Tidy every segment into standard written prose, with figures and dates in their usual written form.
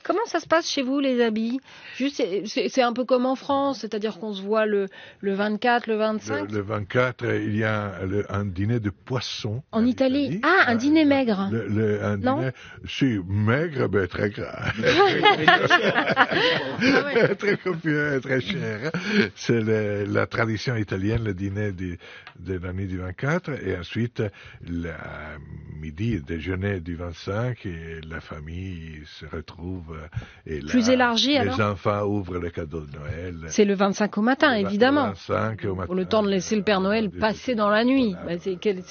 Comment ça se passe chez vous, les habits? Juste, c'est un peu comme en France, c'est-à-dire qu'on se voit le 24, le 25? Le 24, il y a un dîner de poisson. En Italie? Ah, un dîner maigre. Un non dîner, si, maigre, mais très gras. Très copieux, très cher. C'est la tradition italienne, le dîner de la nuit du 24, et ensuite, midi, le déjeuner du 25, et la famille se retrouve. Et là, plus élargi, alors? Les enfants ouvrent les cadeaux de Noël. C'est le 25 au matin, évidemment. Le 25 au matin. Pour le temps de laisser le Père Noël passer dans la nuit. Voilà. Quelle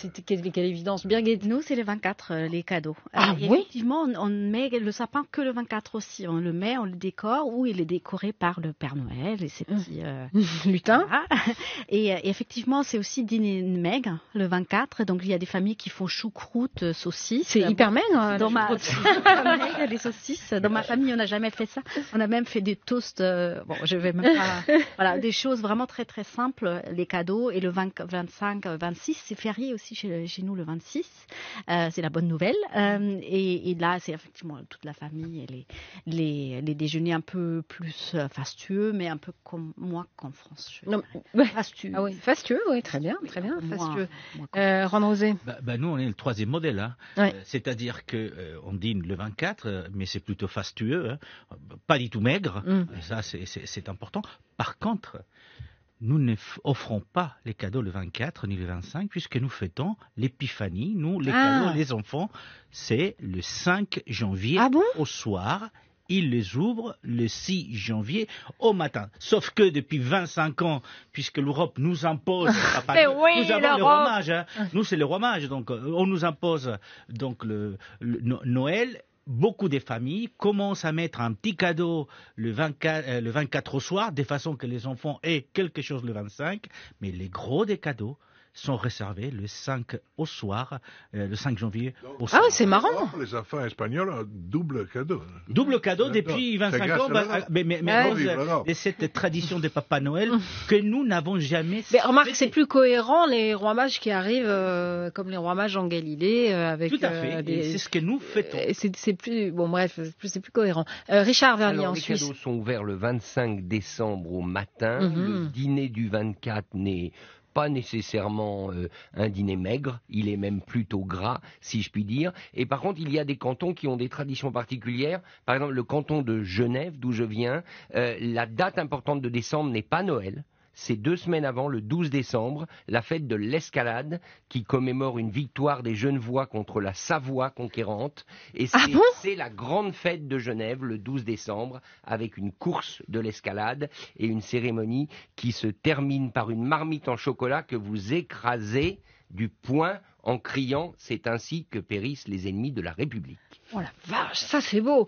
évidence, Birgit. Nous, c'est le 24, les cadeaux. Ah oui? Effectivement, on met le sapin que le 24 aussi. On le met, on le décore, ou il est décoré par le Père Noël et ses petits lutins. Voilà. Et effectivement, c'est aussi dîner maigre, le 24. Donc, il y a des familles qui font choucroute, saucisses. C'est hyper maigre, les saucisses. Dans ma famille, on n'a jamais fait ça. On a même fait des toasts. Bon, je vais même pas. Voilà, des choses vraiment très très simples. Les cadeaux, et le 25, 26, c'est férié aussi chez nous le 26. C'est la bonne nouvelle. Et là, c'est effectivement toute la famille et les déjeuners un peu plus fastueux, mais un peu comme moi qu'en France. Non, fastueux. Ah oui, fastueux, oui, très bien, très bien, fastueux. Ron Rosé. Nous, on est le troisième modèle, hein. Ouais. C'est-à-dire que on dîne le 24, mais c'est plutôt fastueux, hein. Pas du tout maigre. Ça, c'est important. Par contre, nous ne offrons pas les cadeaux le 24 ni le 25, puisque nous fêtons l'épiphanie. Nous, les cadeaux, les enfants, c'est le 5 janvier au soir. Ils les ouvrent le 6 janvier au matin. Sauf que depuis 25 ans, puisque l'Europe nous impose, nous avons le roi mage, hein. Nous c'est le roi mage, donc on nous impose donc le Noël. Beaucoup des familles commencent à mettre un petit cadeau le 24 au soir, de façon que les enfants aient quelque chose le 25, mais les gros des cadeaux sont réservés le 5 au soir, le 5 janvier au soir. Ah oui, c'est marrant. Les enfants espagnols ont double cadeau. Double cadeau depuis 25 ans, mais cette tradition de Papa Noël que nous n'avons jamais. Mais remarque, c'est plus cohérent les rois mages qui arrivent comme les rois mages en Galilée avec. Tout à fait. C'est ce que nous fêtons. C'est plus bon, bref, c'est plus cohérent. Richard Verlier en Suisse. Les cadeaux sont ouverts le 25 décembre au matin. Le dîner du 24 n'est pas nécessairement un dîner maigre, il est même plutôt gras, si je puis dire. Et par contre, il y a des cantons qui ont des traditions particulières. Par exemple, le canton de Genève, d'où je viens, la date importante de décembre n'est pas Noël. C'est 2 semaines avant, le 12 décembre, la fête de l'Escalade, qui commémore une victoire des Genevois contre la Savoie conquérante. Et c'est la grande fête de Genève, le 12 décembre, avec une course de l'escalade et une cérémonie qui se termine par une marmite en chocolat que vous écrasez du poing en criant « C'est ainsi que périssent les ennemis de la République ». Oh la vache, ça c'est beau.